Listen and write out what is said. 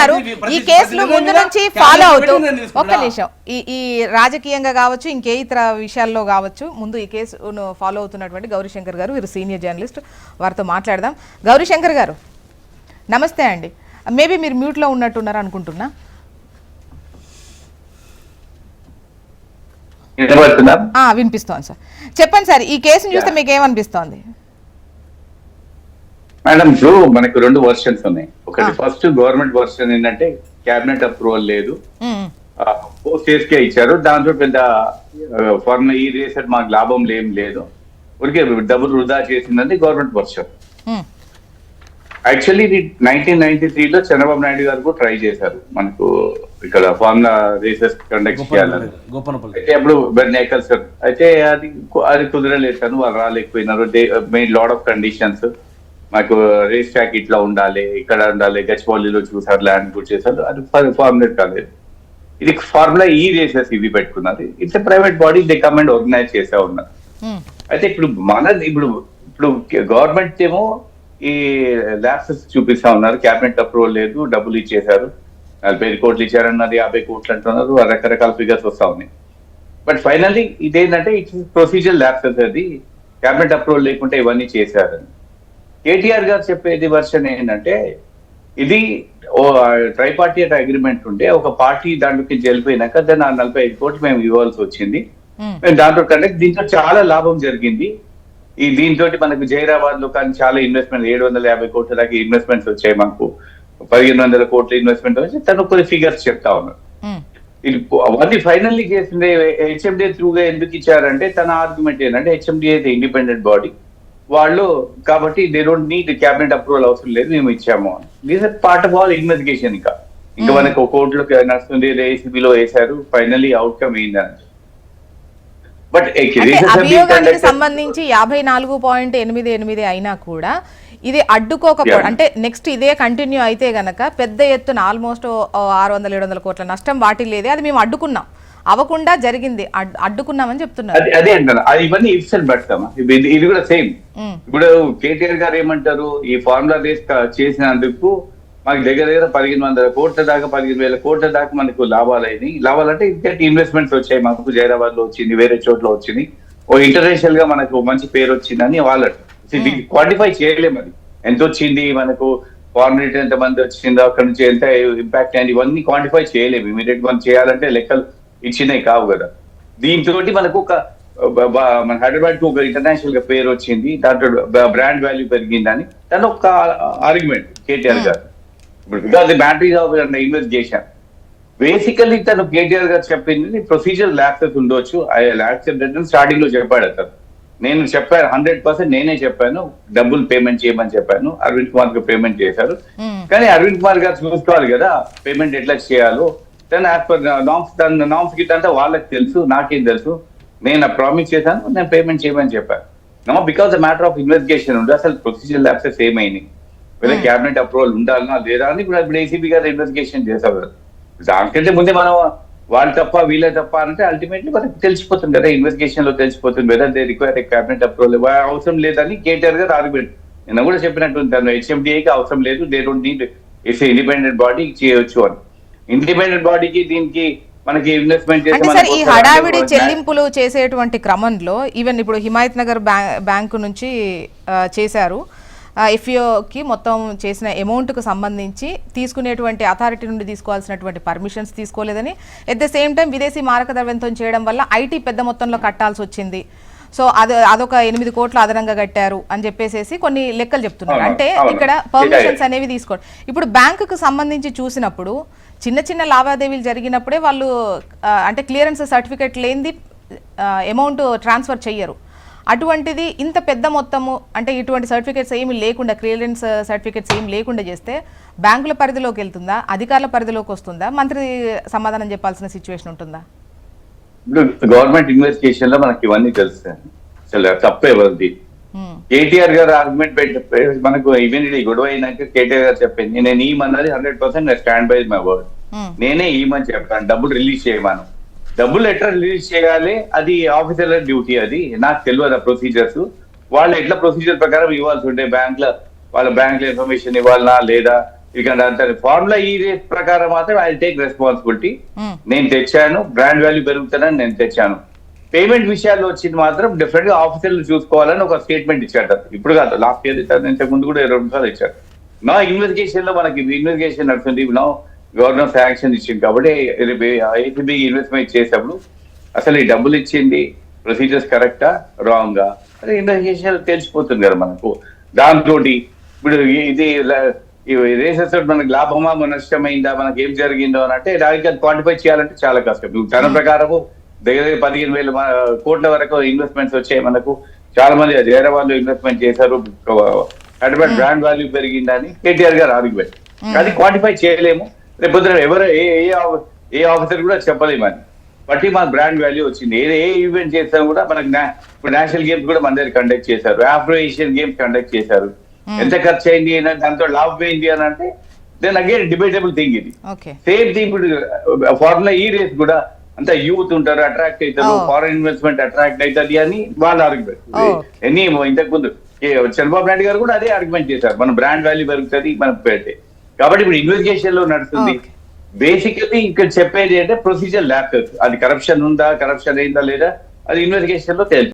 చెప్తున్నారు ఈ కేసులు ముందు నుంచి ఫాలో అవుతూ ఒక్క నిమిషం ఈ రాజకీయంగా కావచ్చు ఇంకే ఇతర విషయాల్లో కావచ్చు ముందు ఈ కేసును ఫాలో అవుతున్నటువంటి గౌరీశంకర్ గారు, వీరు సీనియర్ జర్నలిస్ట్, వారితో మాట్లాడదాం. గౌరీశంకర్ గారు నమస్తే అండి. మేబీ మీరు మ్యూట్లో ఉన్నట్టున్నారు అనుకుంటున్నా. వినిపిస్తోంది సార్, చెప్పండి సార్. ఈ కేసును చూస్తే మీకు ఏమనిపిస్తోంది? మేడం, ఇప్పుడు మనకు 2 వర్షన్స్ ఉన్నాయి. ఒకటి ఫస్ట్ గవర్నమెంట్ వర్షన్ ఏంటంటే క్యాబినెట్ అప్రూవల్ లేదు, పోస్టేస్కే ఇచ్చారు. దాంతో పెద్ద ఫార్ములా ఈ రేసెట్ మాకు లాభం లేదు, ఉడికే డబ్బులు వృధా చేసిందని గవర్నమెంట్ వర్షన్. యాక్చువల్లీ ఇది 1993లో చంద్రబాబు నాయుడు గారు కూడా ట్రై చేశారు మనకు ఇక్కడ ఫార్ములా రేసెస్ కండక్ట్ చేయాలని. అయితే అప్పుడు నేకల్ సార్ అయితే అది కుదరలేదు సార్, వాళ్ళు రాలేకపోయినారు. They made lot of conditions. మాకు రేస్ ట్రాక్ ఇట్లా ఉండాలి, ఇక్కడ ఉండాలి, గచ్చిబౌలిలో చూసారు, ల్యాండ్ కూడా చేశారు. అది ఫార్ములేట్ కాలేదు. ఇది ఫార్ములా ఈ రేసెస్ ఇవి పెట్టుకున్నారు. It's a private body, they come and organise చేసే ఉన్నారు. అయితే ఇప్పుడు ఇప్పుడు గవర్నమెంట్ ఏమో ఈ ల్యాప్సెస్ చూపిస్తా ఉన్నారు. క్యాబినెట్ అప్రూవల్ లేదు, డబ్బులు ఇచ్చేశారు, 40 కోట్లు ఇచ్చారన్నది 50 కోట్లు అంటున్నారు, రకరకాల ఫిగర్స్ వస్తా ఉన్నాయి. బట్ ఫైనల్లీ ఇదేంటంటే ఇట్స్ ప్రొసీజర్ ల్యాప్సెస్, అది క్యాబినెట్ అప్రూవల్ లేకుంటే ఇవన్నీ చేశారని. కేటీఆర్ గారు చెప్పేది వర్షన్ ఏంటంటే ఇది ట్రైపార్టీట్ అగ్రిమెంట్ ఉంటే ఒక పార్టీ దాంట్లోకి వెళ్ళిపోయినాక దాన్ని 45 కోట్లు మేము ఇవ్వాల్సి వచ్చింది. మేము దాంట్లో కంటే దీంతో చాలా లాభం జరిగింది. దీంతో మనకు జైరాబాద్ లో కానీ చాలా ఇన్వెస్ట్మెంట్ 750 కోట్ల దాకా ఇన్వెస్ట్మెంట్స్ వచ్చాయి, మాకు 1500 కోట్ల ఇన్వెస్ట్మెంట్ వచ్చి తను కొన్ని ఫిగర్స్ చెప్తా ఉన్నారు. అది ఫైనల్లీ చేసింది హెచ్ఎండిఏ త్రూగా ఎందుకు ఇచ్చారంటే తన ఆర్గ్యుమెంట్ ఏంటంటే హెచ్ఎండిఏ ఇండిపెండెంట్ బాడీ వాళ్ళు కాబట్టి they don't need cabinet approval అవసరం లేదు, మేము ఇచ్చాము అని. These are part of all investigation. ఇంకా మనకు కోర్టులోకి నడుస్తుంది, ఏసీబీలో వేశారు, ఫైనల్లీ అవుట్కమ్ ఏంటని. బట్ అభియోగానికి సంబంధించి 54.88 అయినా కూడా ఇది అడ్డుకోకపోవడం అంటే నెక్స్ట్ ఇదే కంటిన్యూ అయితే గనక పెద్ద ఎత్తున ఆల్మోస్ట్ 600-700 కోట్ల నష్టం వాటిల్లేదే, అది మేము అడ్డుకున్నాం, అవ్వకుండా జరిగింది, అడ్డుకున్నామని చెప్తున్నారు. అదే అంటారు, అది ఇవన్నీ ఇఫ్స్ పెడతామా. ఇది కూడా సేమ్. ఇప్పుడు కేటీఆర్ గారు ఏమంటారు, ఈ ఫార్ములా రేస్ చేసినందుకు మాకు దగ్గర 1500 కోట్ల దాకా 15,000 కోట్ల దాకా మనకు లాభాలంటే ఇంతటి ఇన్వెస్ట్మెంట్స్ వచ్చాయి, మాకు జైరాబాద్ లో వచ్చింది, వేరే చోట్ల వచ్చింది, ఓ ఇంటర్నేషనల్ గా మనకు మంచి పేరు వచ్చిందని వాళ్ళ క్వాంటిఫై చేయలేము. అది ఎంత వచ్చింది మనకు, ఫారెన్ రిటర్న్ ఎంత మంది వచ్చిందో, అక్కడ నుంచి ఎంత ఇంపాక్ట్ అయింది, ఇవన్నీ క్వాంటిఫై చేయలేము. ఇమీడియట్ మనం చేయాలంటే లెక్కలు ఇచ్చినాయి కావు కదా. దీంతో మనకు ఒక మన హైదరాబాద్ కు ఒక ఇంటర్నేషనల్ గా పేరు వచ్చింది, దాంట్లో బ్రాండ్ వాల్యూ పెరిగిందని తను ఒక ఆర్గ్యుమెంట్ కేటీఆర్ గారు. ఇప్పుడు బ్యాటరీ ఇన్వెస్టిగేషన్ బేసికల్లీ తను కేటీఆర్ గారు చెప్పింది ప్రొసీజర్ ల్యాప్సెస్ ఉండొచ్చు. ల్యాప్సెస్ స్టార్టింగ్ లో చెప్పాడు అతను. నేను చెప్పాను 100% నేనే చెప్పాను, డబ్బులు పేమెంట్ చేయమని చెప్పాను. అరవింద్ కుమార్ కు పేమెంట్ చేశారు, కానీ అరవింద్ కుమార్ గారు చూసుకోవాలి కదా పేమెంట్ ఎట్లా చేయాలో. తను యాజ్ పర్ నామ్స్ గిట్ అంతా వాళ్ళకి తెలుసు, నాకేం తెలుసు. నేను ప్రామిస్ చేశాను, నేను పేమెంట్ చేయమని చెప్పాను. No because the matter of investigation ఉంది. అసలు ప్రొసీజర్ ల్యాప్సెస్ ఏమైంది, లేదా క్యాబినెట్ అప్రూవల్ ఉండాలన్నా లేదా అని ఇప్పుడు ఏసీబీ గారు ఇన్వెస్టిగేషన్ చేశారు కదా. దానికంటే ముందే మనం వాళ్ళు తప్ప వీళ్ళే తప్ప అంటే అల్టిమేట్లీ మనకు తెలిసిపోతుంది కదా, ఇన్వెస్టిగేషన్ లో తెలిసిపోతుంది. Whether they require cabinet approval అవసరం లేదని కేటీఆర్ గారు ఆర్గ్యుమెంట్. నేను కూడా చెప్పినట్టు తను హెచ్ఎండిఏకి అవసరం లేదు, they don't need, it's independent body చేయొచ్చు అని. ఇండిపెండెంట్ బాడీకి దీనికి మనకి ఇన్వెస్ట్మెంట్ చేసి ఈ హడావిడి చెల్లింపులు చేసేటువంటి క్రమంలో ఈవెన్ ఇప్పుడు హిమాయత్ నగర్ బ్యాంకు నుంచి చేశారు, ఎఫ్ఈఓకి మొత్తం చేసిన అమౌంట్కు సంబంధించి తీసుకునేటువంటి అథారిటీ నుండి తీసుకోవాల్సినటువంటి పర్మిషన్స్ తీసుకోలేదని, ఎట్ ద సేమ్ టైం విదేశీ మారక ద్రవ్యంతో చేయడం వల్ల ఐటీ పెద్ద మొత్తంలో కట్టాల్సి వచ్చింది. సో అదొక 8 కోట్లు అదనంగా కట్టారు అని చెప్పేసి కొన్ని లెక్కలు చెప్తున్నారు. అంటే ఇక్కడ పర్మిషన్స్ అనేవి తీసుకోండి. ఇప్పుడు బ్యాంకుకు సంబంధించి చూసినప్పుడు చిన్న చిన్న లావాదేవీలు జరిగినప్పుడే వాళ్ళు అంటే క్లియరెన్స్ సర్టిఫికేట్ లేనిది అమౌంట్ ట్రాన్స్ఫర్ చెయ్యరు. అటువంటిది ఇంత పెద్ద మొత్తము అంటే ఇటువంటి సర్టిఫికేట్స్ ఏమి లేకుండా, క్లియరెన్స్ సర్టిఫికేట్స్ ఏమి లేకుండా చేస్తే బ్యాంకుల పరిధిలోకి వెళ్తుందా, అధికారుల పరిధిలోకి వస్తుందా, మంత్రి సమాధానం చెప్పాల్సిన సిచ్యువేషన్ ఉంటుందా? గవర్నమెంట్ ఇన్వెస్టిగేషన్ లో మనకి ఇవన్నీ తెలుస్తాయి. అసలు తప్పే ఎవరిది. కేటీఆర్ గారు ఆర్గ్యుమెంట్ పెట్టి మనకు ఇమీడియట్ గొడవ అయినాక కేటీఆర్ గారు చెప్పింది నేను ఈమన్నది 100% నేను స్టాండ్ బై మై వర్డ్. నేనే ఈమని చెప్పాను, డబ్బులు రిలీజ్ చేయమను. డబ్బులు ఎట్లా రిలీజ్ చేయాలి అది ఆఫీసర్ల డ్యూటీ, అది నాకు తెలియదు ఆ ప్రొసీజర్స్. వాళ్ళు ఎట్లా ప్రొసీజర్ ప్రకారం ఇవ్వాల్సి ఉంటే వాళ్ళ బ్యాంక్ లో ఇన్ఫర్మేషన్ ఇవ్వాలనా లేదా ఇక ఫార్ములా ఈ రేస్ ప్రకారం మాత్రం ఐ టేక్ రెస్పాన్సిబిలిటీ. నేను తెచ్చాను, బ్రాండ్ వాల్యూ పెరుగుతానని నేను తెచ్చాను. పేమెంట్ విషయాల్లో వచ్చింది మాత్రం డెఫినెట్ గా ఆఫీసర్లు చూసుకోవాలని ఒక స్టేట్మెంట్ ఇచ్చాడు. ఇప్పుడు కాదు, లాస్ట్ ఇయర్ ఇచ్చారు, ఇంతకు ముందు కూడా 2 సార్లు ఇచ్చారు. నా ఇన్వెస్టిగేషన్ లో మనకి ఇన్వెస్టిగేషన్ నడుస్తుంది. నా గవర్నర్ శాంక్షన్ ఇచ్చింది కాబట్టి ఏసీబీ ఇన్వెస్ట్మెంట్ చేసేప్పుడు అసలు ఈ డబ్బులు ఇచ్చింది ప్రొసీజర్స్ కరెక్టా రాంగా అదే ఇన్వెస్టిగేషన్ తెలిసిపోతుంది కదా మనకు. దాంతో ఇప్పుడు ఇది రేసెస్ మనకి లాభమా నష్టమైందా, మనకి ఏం జరిగిందో అని అంటే దానికి క్వాంటిఫై చేయాలంటే చాలా కష్టం. తన ప్రకారము దగ్గర 15,000 కోట్ల వరకు ఇన్వెస్ట్మెంట్స్ వచ్చాయి మనకు. చాలా మంది వేరే వాళ్ళు ఇన్వెస్ట్మెంట్ చేశారు, హైదరాబాద్ బ్రాండ్ వాల్యూ పెరిగిందని కేటీఆర్ గారు ఆర్గ్యుమెంట్. అది క్వాంటిఫై చేయలేము. రేపు ఎవరు ఏ ఆఫీసర్ కూడా చెప్పలేము అని బట్టి మాకు బ్రాండ్ వాల్యూ వచ్చింది. ఏ ఈవెంట్ చేసినా కూడా మనకు ఇప్పుడు నేషనల్ గేమ్స్ కూడా మన దగ్గర కండక్ట్ చేశారు, ఆఫ్రో ఏషియన్ గేమ్స్ కండక్ట్ చేశారు. ఎంత ఖర్చు అయింది అని దాంతో లాభం ఏంటి అని అంటే దెన్ అగైన్ డిబేటబుల్ థింగ్ ఇది. సేమ్ థింగ్ ఇప్పుడు ఫార్ములా ఈ రేస్ కూడా అంత యూత్ ఉంటారు, అట్రాక్ట్ అవుతారు, ఫారెన్ ఇన్వెస్ట్మెంట్ అట్రాక్ట్ అవుతుంది అని వాళ్ళ ఆర్గ్యుమెంట్. ఇంతకు ముందు చంద్రబాబు నాయుడు గారు కూడా అదే ఆర్గ్యుమెంట్ చేశారు, మన బ్రాండ్ వాల్యూ పెరుగుతుంది మనం పెడితే. కాబట్టి ఇప్పుడు ఇన్వెస్టిగేషన్ లో నడుస్తుంది. బేసికలీ ఇక్కడ చెప్పేది అంటే ప్రొసీజర్ ల్యాప్స్, అది కరప్షన్ ఉందా, కరప్షన్ అయిందా లేదా, అది ఇన్వెస్టిగేషన్ లో తెలుసు.